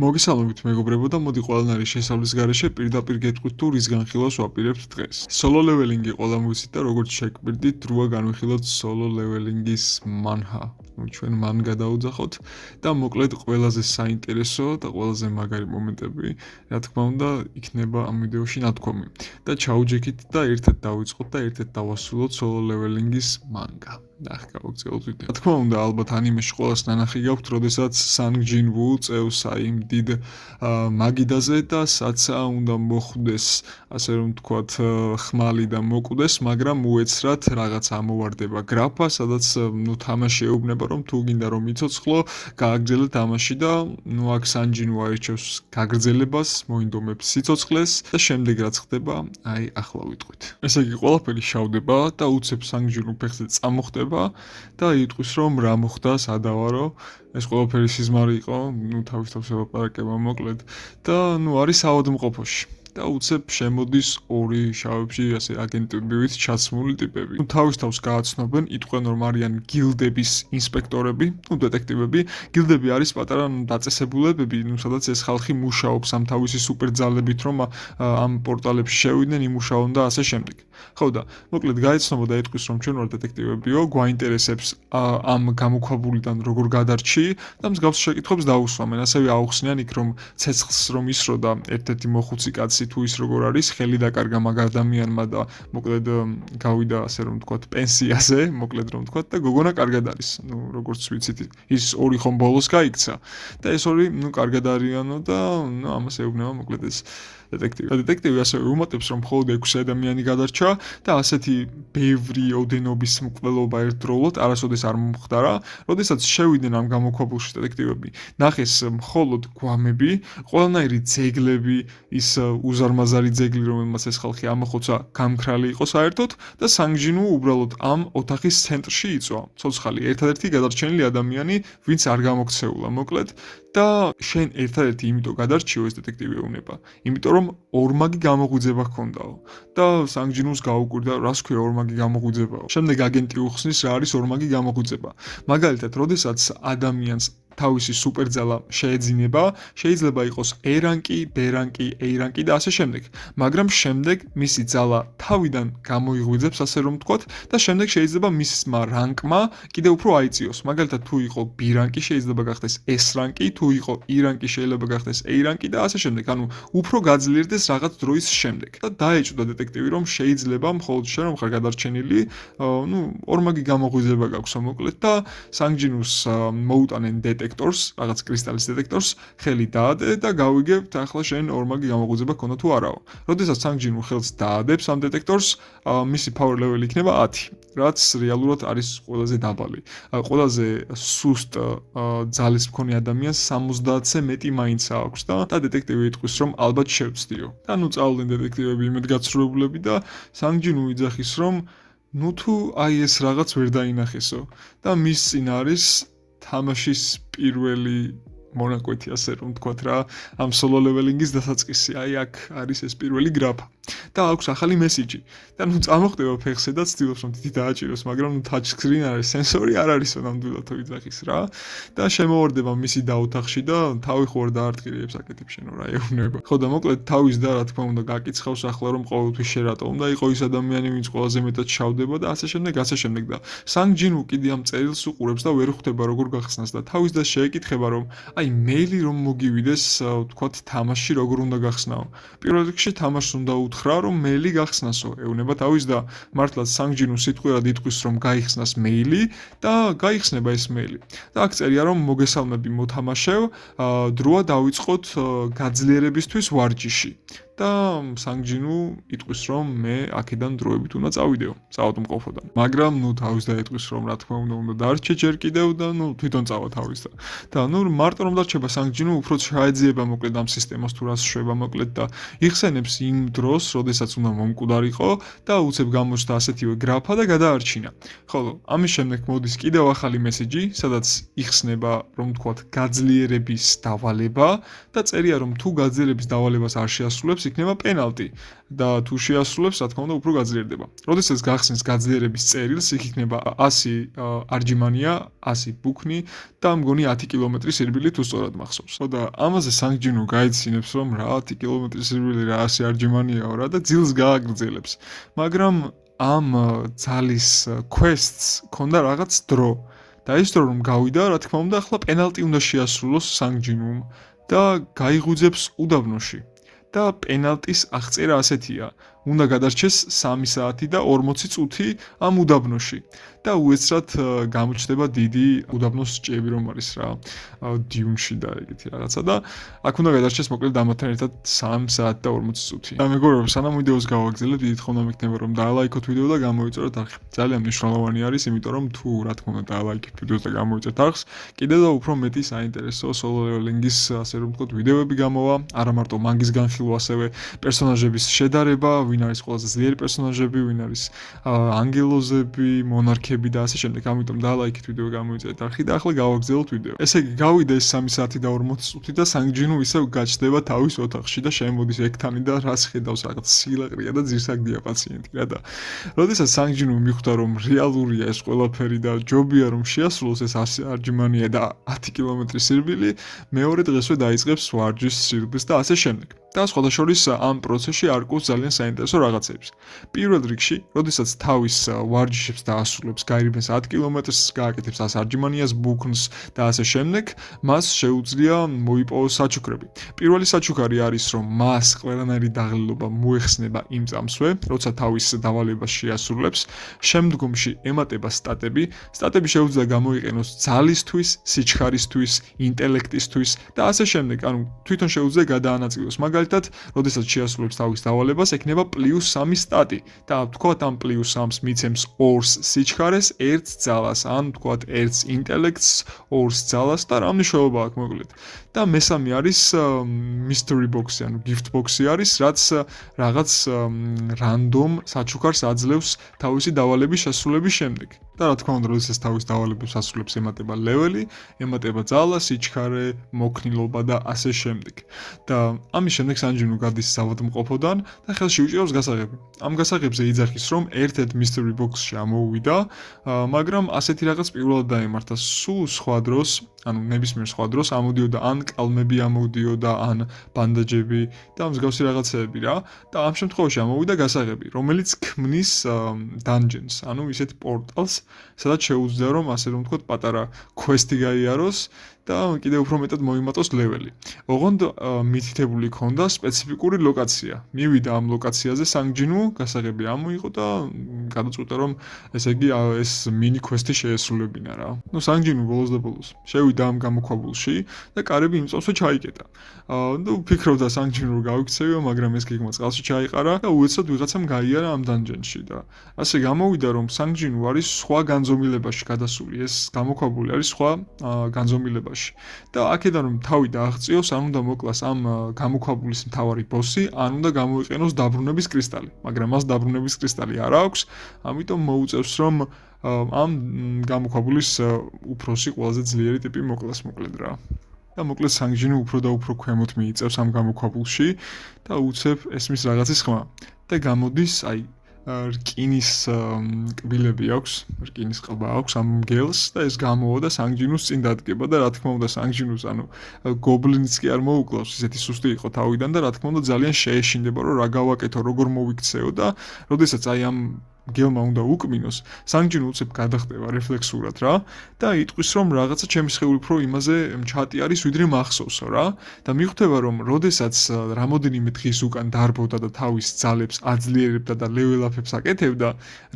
მოგესალმებით მეგობრებო და მოდი ყველანაირი შესავლის გარეშე პირდაპირ გეტყვით თუ რის განხილვას ვაპირებთ დღეს. Solo leveling-ი ყველამ ვიცით და როგორც შეგბირდით, დროა განვიხილოთ solo leveling-ის manha. ჩვენ მან გადავუძახოთ და მოკლედ ყველაზე საინტერესო და ყველაზე მაგარი მომენტები, რა თქმა უნდა, იქნება ამ ვიდეოში ნათქვამი. და ჩაუჯექით და ერთად დავიწყოთ და ერთად დავასრულოთ solo leveling-ის manga. ნახე გავაგზავნოთ ვიდეო. რა თქმა უნდა, ალბათ ანიმეში ყველას ნანახი გაქვთ, როდესაც Sang Jin-woo წევს აი იმ დიდ მაგიდაზე და საცა უნდა მოხვდეს, ასე რომ ვთქვათ, ხმალი და მოკვდეს, მაგრამ უეცრად რაღაც ამოვარდება გრაფა, სადაც თამაში ეუბნება, რომ თუ გინდა რომ იცოცხლო, გააგრძელე თამაში და აქ Sang Jin-woo აირჩევს გაგრძელებას, მოინდომებს სიცოცხლეს და შემდეგ რაც ხდება, აი ახლა ვიტყვით. ესე იგი, ყველაფერი შავდება და უცებ Sang Jin-woo ფეხზე წამოხდება და იტყვის რომ რა მოხდა, სადავარო, ეს ყველაფერი სიზმარი იყო, თავის ელაპარაკება მოკლედ და არის საავადმყოფოში. და უცებ შემოდის ორი შავებში ასე აგენტებივით ჩაცმული ტიპები. თავის თავს გააცნობენ, იტყვენ რომ არიან გილდების ინსპექტორები, დეტექტივები. გილდები არის პატარა დაწესებულებები, სადაც ეს ხალხი მუშაობს ამ თავისი სუპერძალებით, რომ ამ პორტალებში შევიდნენ, იმუშაონ და ასე შემდეგ. ხო და მოკლედ გაიცნობა და იტყვის რომ ჩვენ ვარ დეტექტივებიო, გვაინტერესებს ამ გამოქვაბულიდან როგორ გადარჩი და მსგავს შეკითხვებს დაუსვამენ. ასევე აუხსნიან იქ რომ ცეცხლს რომ ისროდა ერთ-ერთი მოხუცი კაცი თუ ის როგორ არის, ხელი დაკარგა მაგ ადამიანმა და მოკლედ გავიდა ასე რომ ვთქვათ პენსიაზე, მოკლედ რომ ვთქვათ და გოგონა კარგად არის. როგორც ვიცით, ის ორი ხომ ბოლოს გაიქცა და ეს ორი კარგად არიანო და ამას ეუბნება მოკლედ ეს დეტექტივი. დეტექტივი ასევე უმატებს რომ მხოლოდ 6 ადამიანი გადარჩა და ასეთი ბევრი ოდენობის მკვლელობა ერთდროულად არასოდეს არ მომხდარა, როდესაც შევიდნენ ამ გამოქვაბულში დეტექტივები. ნახეს მხოლოდ გვამები, ყველანაირი ძეგლები, ის უზარმაზარი ძეგლი, რომელმაც ეს ხალხი ამოხოცა, გამქრალი იყო საერთოდ და Sang Jin-woo უბრალოდ ამ ოთახის ცენტრში იწვა. ცოცხალი, ერთადერთი გადარჩენილი ადამიანი, ვინც არ გამოქცეულა, მოკლედ და შენ ერთადერთი იმიტომ გადარჩიო ეს დეტექტივი ეუბნება. იმიტომ რომ ორმაგი გამოღვიძება ჰქონდაო და Sang Jin-woos გაუკვირდა, რას ქვია ორმაგი გამოღვიძებაო. შემდეგ აგენტი უხსნის რა არის ორმაგი გამოღვიძება. მაგალითად, როდესაც ადამიანს თავისი სუპერძალა შეეძინება, შეიძლება იყოს E რანკი, B რანკი, A რანკი და ასე შემდეგ. მაგრამ შემდეგ მისი ძალა თავიდან გამოიღვიძებს, ასე რომ ვთქვათ, და შემდეგ შეიძლება მისმა რანკმა კიდევ უფრო აიწიოს. მაგალითად, თუ იყო B რანკი, შეიძლება გახდეს S რანკი, თუ იყო E რანკი, შეიძლება გახდეს A რანკი და ასე შემდეგ. ანუ უფრო გაძლიერდეს რაღაც დროის შემდეგ. და დაეჭვდა დეტექტივი, რომ შეიძლება მხოლოდ შენ რომ ხარ გადარჩენილი, ორმაგი გამოღვიძება გაქვს მოკლედ და Sang Jin-woos მოუტანენ დეტექტორს, რაღაც კრისტალის დეტექტორს, ხელი დაადე და გავიგებთ ახლა შენ ორმაგი გამოღვიძება ქონდა თუ არაო. როდესაც Sang Jin-woo ხელს დაადებს ამ დეტექტორს, მისი power level იქნება 10, რაც რეალურად არის ყველაზე დაბალი. ყველაზე სუსტ ძალის მქონე ადამიანს 70-ზე მეტი მაინც აქვს და დეტექტივი იტყვის რომ ალბათ შევცდიო. და წავლენ დეტექტივები იმედგაცრუებულები და Sang Jin-woo იძახის რომ თუ აი ეს რაღაც ვერ დაინახესო და მის წინ არის თამაშის პირველი მონაკვეთი, ასე რომ ვთქვათ რა, ამ solo leveling-ის დასაწყისი. აი აქ არის ეს პირველი გრაფა. და აქვს ახალი მესიჯი. და წამოხდება ფეხზე და ცდილობს რომ დიდი დააჭიროს, მაგრამ touch screen არის, სენსორი არ არისო ნამდვილად თუ იძახის რა. და შემოვარდება მისი დაოთახში და თავი ხوار დაარტყირებს აკეთებს შენო რა ეუბნება. ხო და მოკლედ თავის და რა თქმა უნდა გაკიცხავს ახლა რომ ყოველთვის შერატო უნდა იყო ის ადამიანი, ვინც ყველაზე მეტად შავდება და ასე შემდეგ, ასე შემდეგ და Sang Jin-woo კიდე ამ წერილს უყურებს და ვერ ხვდება როგორ გახსნას და თავის და შეეკითხება რომ აი მეილი რომ მოგივიდეს, ვთქვათ, თამაში როგორ უნდა გახსნაო. პირველ რიგში თამაშს უნდა უთხრა რომ მეილი გახსნასო, ეუბნება თავის და მართლაც Sang Jin-woo სიტყვიერად იტყვის რომ გაიხსნას მეილი და გაიხსნება ეს მეილი. და აქ წერია რომ მოგესალმები მოთამაშევ, დროა დავიწყოთ გაძლიერებისთვის ვარჯიში. და Sang Jin-woo იტყვის რომ მე აქედან დროებით უნდა წავიდეო, საავადმყოფოდან. მაგრამ თავის და იტყვის რომ რა თქმა უნდა დარჩე ჯერ კიდევ და თვითონ წავა თავის და. და მარტო რომ დარჩება Sang Jin-woo უფრო ჩაეძიება მოკლედ ამ სისტემას თუ რას შვება მოკლედ და იხსენებს იმ დროს, როდესაც უნდა მომკვდარიყო და უცებ გამოჩნდა ასეთივე გრაფა და გადაარჩინა. ხოლო ამის შემდეგ მოდის კიდევ ახალი მესიჯი, სადაც იხსნება რომ ვთქვათ გაძლიერების დავალება და წერია რომ თუ გაძლიერების დავალებას არ შეასრულებს, იქნება პენალტი და თუ შეასრულებს, რა თქმა უნდა, უფრო გაძლიერდება. როდესაც გახსნის გაძლიერების წერილს, იქ იქნება 100 არჯიმანია, 100 ბუქნი და მგონი 10 კილომეტრის სირბილი თუ სწორად მახსოვს. და ამაზე სანგჯინუ გაიცინებს, რომ რა 10 კილომეტრის სირბილი რა 100 არჯიმანიაო რა და ძილს გააგრძელებს. მაგრამ ამ ძალის quests ქონდა რაღაც დრო. და ის დრო რომ გავიდა, რა თქმა უნდა, ახლა პენალტი უნდა შეასრულოს სანგჯინუმ და გაიღუძებს უდაბნოში. და პენალტის აღწერა ასეთია: უნდა გადარჩეს 3 საათი და 40 წუთი ამ უდაბნოში. და უეცრად გამოჩნდება დიდი უდაბნოს ჭიები რომ არის რა, დიუნში და ეგეთი რაღაცა და აქ უნდა გადარჩეს მოკლედ ამათთან ერთად 3 საათი და 40 წუთი. და მეგობრებო, სანამ ვიდეოს გავაგრძელებთ, დიდ ხომ მეკნება რომ დაალაიქოთ ვიდეო და გამოვიწეროთ არხი. ძალიან მნიშვნელოვანი არის, იმიტომ რომ თუ რა თქმა უნდა დაალაიქებთ ვიდეოს და გამოვიწერთ არხს, კიდევ და უფრო მეტი საინტერესო solo leveling-ის ასე რომ ვთქვათ ვიდეოები გამოვა, არა მარტო მანგის განხილვა, ასევე პერსონაჟების შედარება, ვინ არის ყველაზე ძლიერი პერსონაჟები, ვინ არის ანგელოზები, მონარქები და ასე შემდეგ. ამიტომ დაალაიქეთ ვიდეო, გამოვიწერეთ არხი და ახლა გავაგრძელოთ ვიდეო. ესე იგი, გავიდა ეს 3 საათი და 40 წუთი და სანგჯინუ ისევ გაჩნდება თავის ოთახში და შემოდის ექთანი და რას ხედავს, რაღაც სილაყრია და ძირსაგდია პაციენტი რა და. როდესაც სანგჯინუ მიხვდა რომ რეალურია ეს ყველაფერი და ჯობია რომ შეასრულოს ეს 100 არჯიმანია და 10 კილომეტრის სირბილი, მეორე დღესვე დაიწყებს ვარჯიშს, სირბილს და ასე შემდეგ. და სხვადასხვა ამ პროცესში არკუს ძალიან საინტერესო რაღაცებს. პირველ რიგში, როდესაც თავის ვარჯიშებს დაასრულებს, გაირიბეს 10 კილომეტრს, გააკეთებს 100 არჯიმანიას, ბუქნს და ასე შემდეგ, მას შეუძლია მოიპოვოს საჩუქრები. პირველი საჩუქარი არის, რომ მას ყველანაირი დაღლილობა მოეხსნება იმ წამსვე, როცა თავის დავალებას შეასრულებს. შემდგომში ემატება სტატები. სტატები შეუძლია გამოიყენოს ძალისთვის, სიჩქარისთვის, ინტელექტისთვის და ასე შემდეგ. ანუ თვითონ შეუძლია გადაანაწილოს. მაგალითად, როდესაც შეასრულებს თავის დავალებას, ექნება +3 სტატი და ვთქვათ ამ +3-ს მიცემს 2-ს სიჩქარეს, 1-ს ძალას, ან ვთქვათ 1-ს ინტელექტს, 2-ს ძალას და რა მნიშვნელობა აქვს მოკლედ. და მესამე არის mystery box-ი, ანუ gift box-ი არის, რაც რაღაც random საჩუქარს აძლევს თავისი დავალების შესრულების შემდეგ. და რა თქმა უნდა, როდესაც თავის დავალებას ასრულებს, ემატება level-ი, ემატება ძალა, სიჩქარე, მოქნილობა და ასე შემდეგ. და ამის შემდეგ სანგჯინუ გადის საავადმყოფოდან და ხელში უჭირავს გასაღები. ამ გასაღებზე იძახის, რომ ერთ-ერთ mystery box-ში ამოუვიდა, მაგრამ ასეთი რაღაც პირველად დაემართა. სულ სხვა დროს, ანუ ნებისმიერ სხვა დროს ამოდიოდა ან კალმები ამოდიოდა, ან ბანდაჯები და მსგავსი რაღაცეები რა. და ამ შემთხვევაში ამოვიდა გასაღები, რომელიც ქმნის dungeons, ანუ ისეთ პორტალს, სადაც შეუძლია რომ ასე რომ ვთქვათ პატარა quest-ი გაიაროს და კიდევ უფრო მეტად მოიმატოს level-ი. ოღონდ მითითებული ქონდა სპეციფიკური ლოკაცია. მივიდა ამ ლოკაციაზე სანგჯინუ, გასაღები ამოიღო და გადაწყვიტა რომ ესე იგი ეს mini quest-ი შეესრულებინა რა. ნუ სანგჯინუ ბოლოს და ბოლოს შევიდა ამ გამოქვაბულში და კარები იმ წამსვე ჩაიკეტა. ნუ ფიქრობდა სანგჯინუ რომ გავიქცევიო, მაგრამ ეს გეგმა წყალში ჩაიყარა და უეცრად ვიღაცამ გაიარა ამ dungeon-ში და ასე გამოვიდა რომ სანგჯინუ არის სხვა განზომილებაში გადასული. ეს გამოქვაბული არის სხვა განზომილებაში. და აქედან რომ თავი დააღწიოს, ან უნდა მოკლას ამ გამოქვაბულის მთავარი ბოსი, ან უნდა გამოიყენოს დაბრუნების კრისტალი. მაგრამ მას დაბრუნების კრისტალი არ აქვს, ამიტომ მოუწევს რომ ამ გამოქვაბულის უფროსი ყველაზე ძლიერი ტიპი მოკლას მოკლედ რა. და მოკლედ სანგჯინუ უფრო და უფრო ქვემოთ მიიწევს ამ გამოქვაბულში და უცებ ესმის რაღაცის ხმა. და გამოდის აი რკინის კბილები აქვს, რკინის ყბა აქვს ამ მგელს და ეს გამოვა და სანგჯინუს წინ დადგება და რა თქმა უნდა სანგჯინუს ანუ გობლინიც კი არ მოუკლავს, ისეთი სუსტი იყო თავიდან და რა თქმა უნდა ძალიან შეეშინდება რომ რა გავაკეთო, როგორ მოვიქცეო და როდესაც აი ამ გელმა უნდა უკმინოს, სანგჯინუ უცებ გადახტება რეფლექსურად რა და იტყვის რომ რაღაცა ჩემი სხეული უფრო იმაზე ჩატი არის ვიდრე მახსოვსო რა და მიხვდება რომ როდესაც რამოდენიმე დღის უკან დარბოდა და თავის ძალებს აძლიერებდა და level-აფებს აკეთებდა,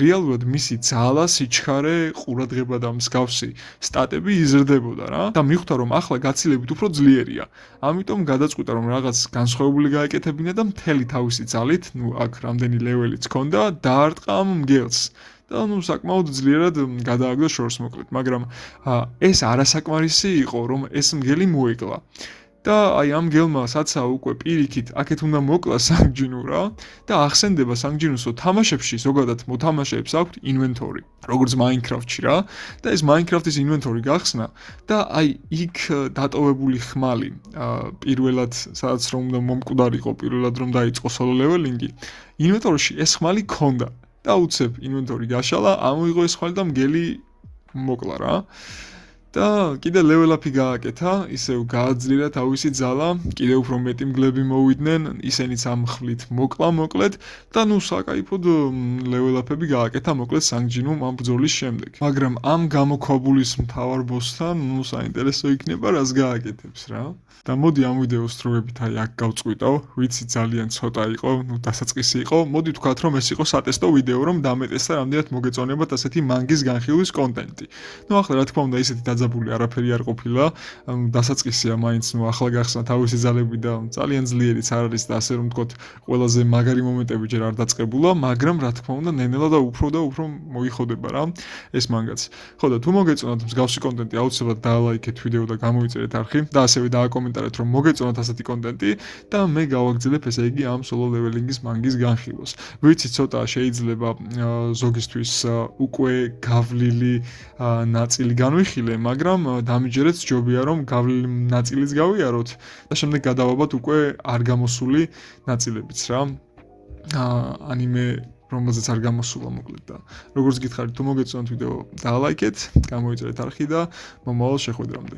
რეალურად მისი ძალა, სიჩქარე, ყურადღება და მსგავსი სტატები იზრდებოდა რა და მიხვდა რომ ახლა გაცილებით უფრო ძლიერია. ამიტომ გადაწყვიტა რომ რაღაც განსხვავებული გაეკეთებინა და მთელი თავისი ძალით, ნუ აქ რამდენი level-იც ჰქონდა, დაარტყა მგელს და ნუ საკმაოდ ძლიერად გადააგდო შორს მოკლედ, მაგრამ ეს არასაკმარისი იყო რომ ეს მგელი მოეკლა. და აი ამ გელმა საცა უკვე პირიქით აქეთ უნდა მოკლა სანგჯინუ რა და ახსენდება სანგჯინუსო თამაშებში ზოგადად მოთამაშეებს აქვთ ინვენტორი როგორც Minecraft-ში რა და ეს Minecraft-ის ინვენტორი გახსნა და აი იქ დატოვებული ხმალი პირველად სადაც რომ უნდა მომკვდარიყო პირველად რომ დაიწყო solo leveling-ი ინვენტორში ეს ხმალი ქონდა და უცებ ინვენტორი გაშალა ამოიღო ეს ხმალი და მგელი მოკლა რა და კიდე level up-ი გააკეთა, ისევ გააძლიერა თავისი ძალა, კიდე უფრო მეტი მგლები მოვიდნენ, ისენიც ამ ხვლით მოკლედ და ნუ საკაიფოდ level up-ები გააკეთა მოკლედ სანგჯინუმ ამ ბრძოლის შემდეგ. მაგრამ ამ გამოქვაბულის მთავარ ბოსთან, ნუ საინტერესო იქნება რას გააკეთებს რა. და მოდი ამ ვიდეოს დროებით აი აქ გავწყვიტავ, ვიცი ძალიან ცოტა იყო, ნუ დასაწყისი იყო. მოდი ვთქვათ რომ ეს იყო სატესტო ვიდეო, რომ დამეტესდა რამდენად მოგეწონებათ ასეთი მანგის განხილვის კონტენტი. ნუ ახლა რა თქმა უნდა ისეთი დაძაბული არაფერი არ ყოფილა, დასაწყისია მაინც ნუ ახლა გახსნა თავისი ძალები და ძალიან ძლიერიც არ არის და ასე რომ ვთქვათ, ყველაზე მაგარი მომენტები ჯერ არ დაწყებულა, მაგრამ რა თქმა უნდა ნენელა და უფრო მოიხოდება რა ეს მანგაც. ხო და თუ მოგეწონათ მსგავსი კონტენტი, აუცილებლად დაალაიქეთ ვიდეო და გამოიწერეთ არხი და ასევე დააკომენტარეთ რომ მოგეწონათ ასეთი კონტენტი და მე გავაგრძელებ ესე იგი ამ solo leveling-ის მანგის განხილვას. ვიცი ცოტა შეიძლება ზოგისთვის უკვე გავლილი ნაწილი განვიხილე, მაგრამ დამიჯერეთ ჯობია რომ გავლილი ნაწილიც გავიაროთ და შემდეგ გადავაბათ უკვე არ გამოსული ნაწილებიც რა. ანიმე რომელზეც არ გამოსულა მოკლედ და როგორც გითხარით თუ მოგეწონათ ვიდეო დაალაიქეთ, გამოიწერეთ არხი და მომავალ შეხვედრამდე.